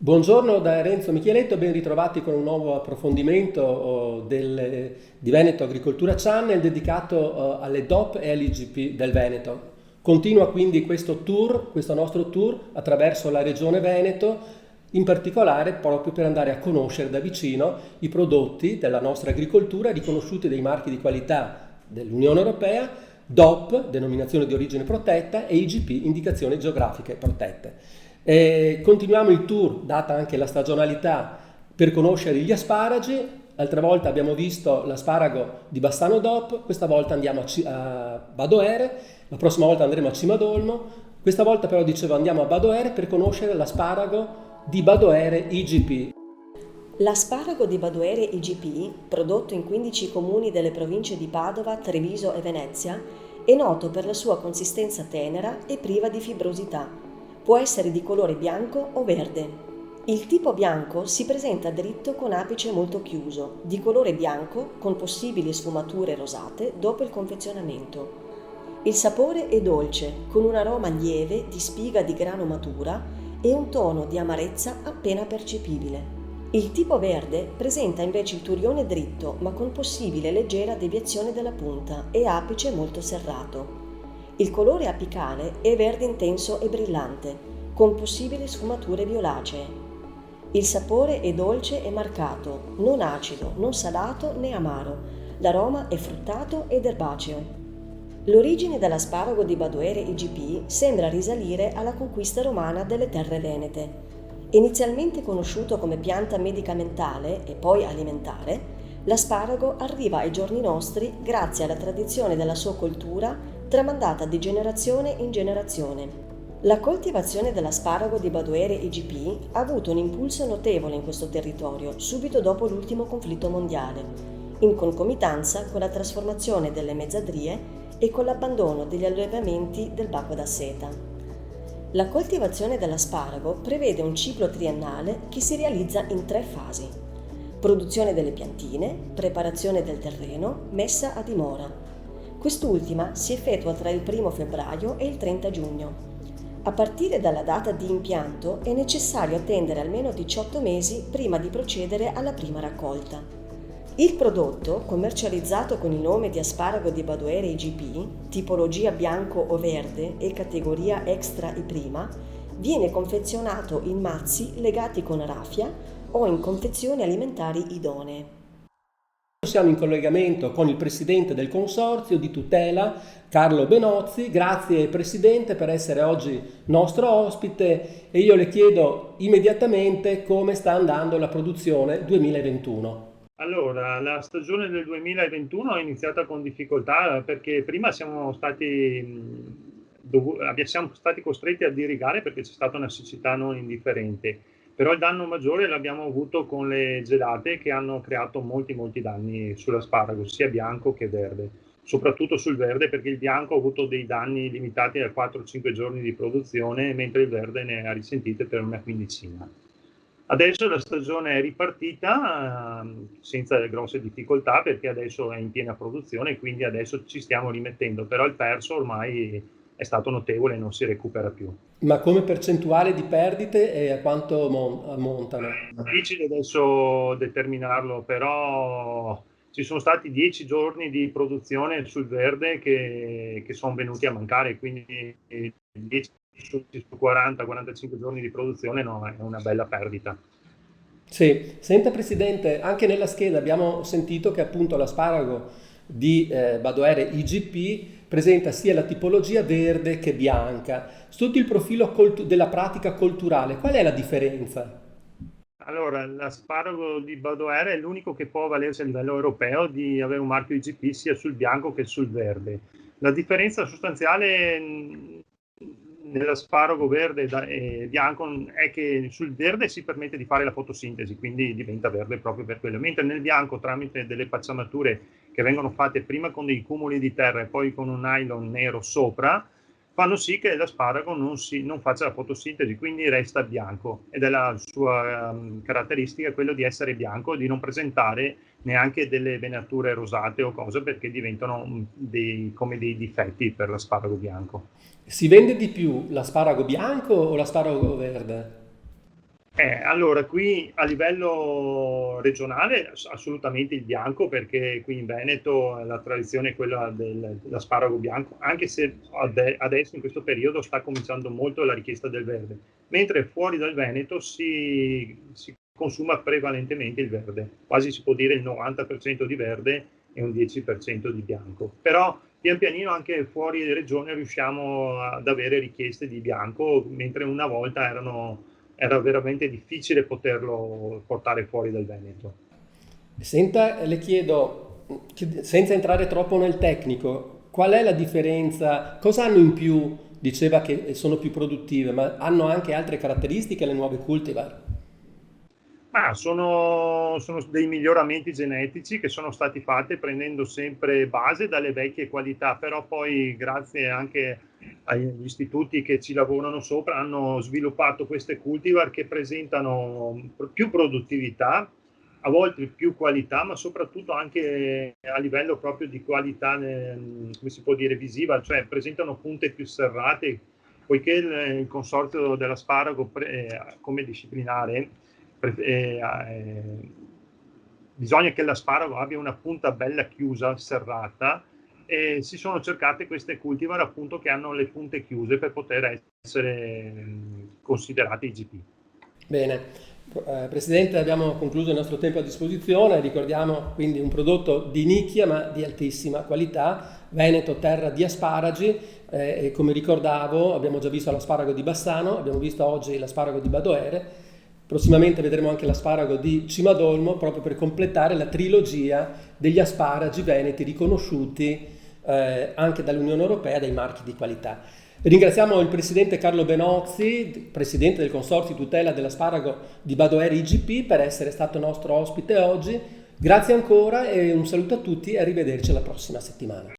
Buongiorno da Renzo Micheletto, ben ritrovati con un nuovo approfondimento di Veneto Agricoltura Channel dedicato alle DOP e all'IGP del Veneto. Continua quindi questo nostro tour attraverso la regione Veneto, in particolare proprio per andare a conoscere da vicino i prodotti della nostra agricoltura riconosciuti dai marchi di qualità dell'Unione Europea, DOP, denominazione di origine protetta, e IGP, indicazioni geografiche protette. Continuiamo il tour, data anche la stagionalità, per conoscere gli asparagi. L'altra volta abbiamo visto l'asparago di Bassano DOP, questa volta andiamo a Badoere, la prossima volta andremo a Cimadolmo, questa volta però dicevo andiamo a Badoere per conoscere l'asparago di Badoere IGP. L'asparago di Badoere IGP, prodotto in 15 comuni delle province di Padova, Treviso e Venezia, è noto per la sua consistenza tenera e priva di fibrosità. Può essere di colore bianco o verde. Il tipo bianco si presenta dritto con apice molto chiuso, di colore bianco con possibili sfumature rosate dopo il confezionamento. Il sapore è dolce, con un aroma lieve di spiga di grano matura e un tono di amarezza appena percepibile. Il tipo verde presenta invece il turione dritto, ma con possibile leggera deviazione della punta e apice molto serrato. Il colore apicale è verde intenso e brillante, con possibili sfumature violacee. Il sapore è dolce e marcato, non acido, non salato né amaro. L'aroma è fruttato ed erbaceo. L'origine dell'asparago di Badoere IGP sembra risalire alla conquista romana delle terre venete. Inizialmente conosciuto come pianta medicamentale e poi alimentare, l'asparago arriva ai giorni nostri grazie alla tradizione della sua coltura tramandata di generazione in generazione. La coltivazione dell'asparago di Badoere IGP ha avuto un impulso notevole in questo territorio subito dopo l'ultimo conflitto mondiale, in concomitanza con la trasformazione delle mezzadrie e con l'abbandono degli allevamenti del bacco da seta. La coltivazione dell'asparago prevede un ciclo triennale che si realizza in 3 fasi: produzione delle piantine, preparazione del terreno, messa a dimora. Quest'ultima si effettua tra il 1° febbraio e il 30 giugno. A partire dalla data di impianto è necessario attendere almeno 18 mesi prima di procedere alla prima raccolta. Il prodotto, commercializzato con il nome di asparago di Badoere IGP, tipologia bianco o verde e categoria extra I prima, viene confezionato in mazzi legati con raffia o in confezioni alimentari idonee. Siamo in collegamento con il presidente del consorzio di tutela, Carlo Benozzi. Grazie Presidente per essere oggi nostro ospite e io le chiedo immediatamente come sta andando la produzione 2021. Allora, la stagione del 2021 è iniziata con difficoltà perché prima siamo stati costretti ad irrigare perché c'è stata una siccità non indifferente, però il danno maggiore l'abbiamo avuto con le gelate che hanno creato molti danni sull'asparago, sia bianco che verde, soprattutto sul verde perché il bianco ha avuto dei danni limitati a 4-5 giorni di produzione, mentre il verde ne ha risentite per una quindicina. Adesso la stagione è ripartita senza grosse difficoltà perché adesso è in piena produzione e quindi adesso ci stiamo rimettendo, però il perso ormai è stato notevole e non si recupera più. Ma come percentuale di perdite e a quanto ammontano? È difficile adesso determinarlo, però ci sono stati 10 giorni di produzione sul verde che sono venuti a mancare, quindi 10 su 40-45 giorni di produzione no, è una bella perdita. Sì, senta Presidente, anche nella scheda abbiamo sentito che appunto l'asparago di Badoere IGP presenta sia la tipologia verde che bianca. Sotto il profilo della pratica colturale, qual è la differenza? Allora, l'asparago di Badoere è l'unico che può valersi a livello europeo di avere un marchio IGP sia sul bianco che sul verde. La differenza sostanziale nell'asparago verde e bianco è che sul verde si permette di fare la fotosintesi, quindi diventa verde proprio per quello, mentre nel bianco tramite delle pacciamature che vengono fatte prima con dei cumuli di terra e poi con un nylon nero sopra, fanno sì che l'asparago non faccia la fotosintesi, quindi resta bianco, ed è la sua caratteristica quello di essere bianco, di non presentare neanche delle venature rosate o cose perché diventano come dei difetti per l'asparago bianco. Si vende di più l'asparago bianco o l'asparago verde? Allora, qui a livello regionale assolutamente il bianco, perché qui in Veneto la tradizione è quella dell'asparago bianco, anche se adesso in questo periodo sta cominciando molto la richiesta del verde, mentre fuori dal Veneto si consuma prevalentemente il verde, quasi si può dire il 90% di verde e un 10% di bianco. Però pian pianino anche fuori regione riusciamo ad avere richieste di bianco, mentre una volta era veramente difficile poterlo portare fuori dal Veneto. Senta, le chiedo, senza entrare troppo nel tecnico, qual è la differenza? Cosa hanno in più? Diceva che sono più produttive, ma hanno anche altre caratteristiche le nuove cultivar? Ma sono dei miglioramenti genetici che sono stati fatti prendendo sempre base dalle vecchie qualità, però poi grazie anche agli istituti che ci lavorano sopra hanno sviluppato queste cultivar che presentano più produttività, a volte più qualità, ma soprattutto anche a livello proprio di qualità, come si può dire, visiva, cioè presentano punte più serrate, poiché il consorzio dell'asparago come disciplinare bisogna che l'asparago abbia una punta bella chiusa, serrata, e si sono cercate queste cultivar appunto che hanno le punte chiuse per poter essere considerate IGP. Bene. Presidente, abbiamo concluso il nostro tempo a disposizione, ricordiamo quindi un prodotto di nicchia ma di altissima qualità, Veneto terra di asparagi, e come ricordavo abbiamo già visto l'asparago di Bassano, abbiamo visto oggi l'asparago di Badoere, prossimamente vedremo anche l'asparago di Cimadolmo proprio per completare la trilogia degli asparagi veneti riconosciuti anche dall'Unione Europea dai marchi di qualità. Ringraziamo il presidente Carlo Benozzi, presidente del Consorzio Tutela dell'Asparago di Badoere IGP, per essere stato nostro ospite oggi. Grazie ancora e un saluto a tutti e arrivederci alla prossima settimana.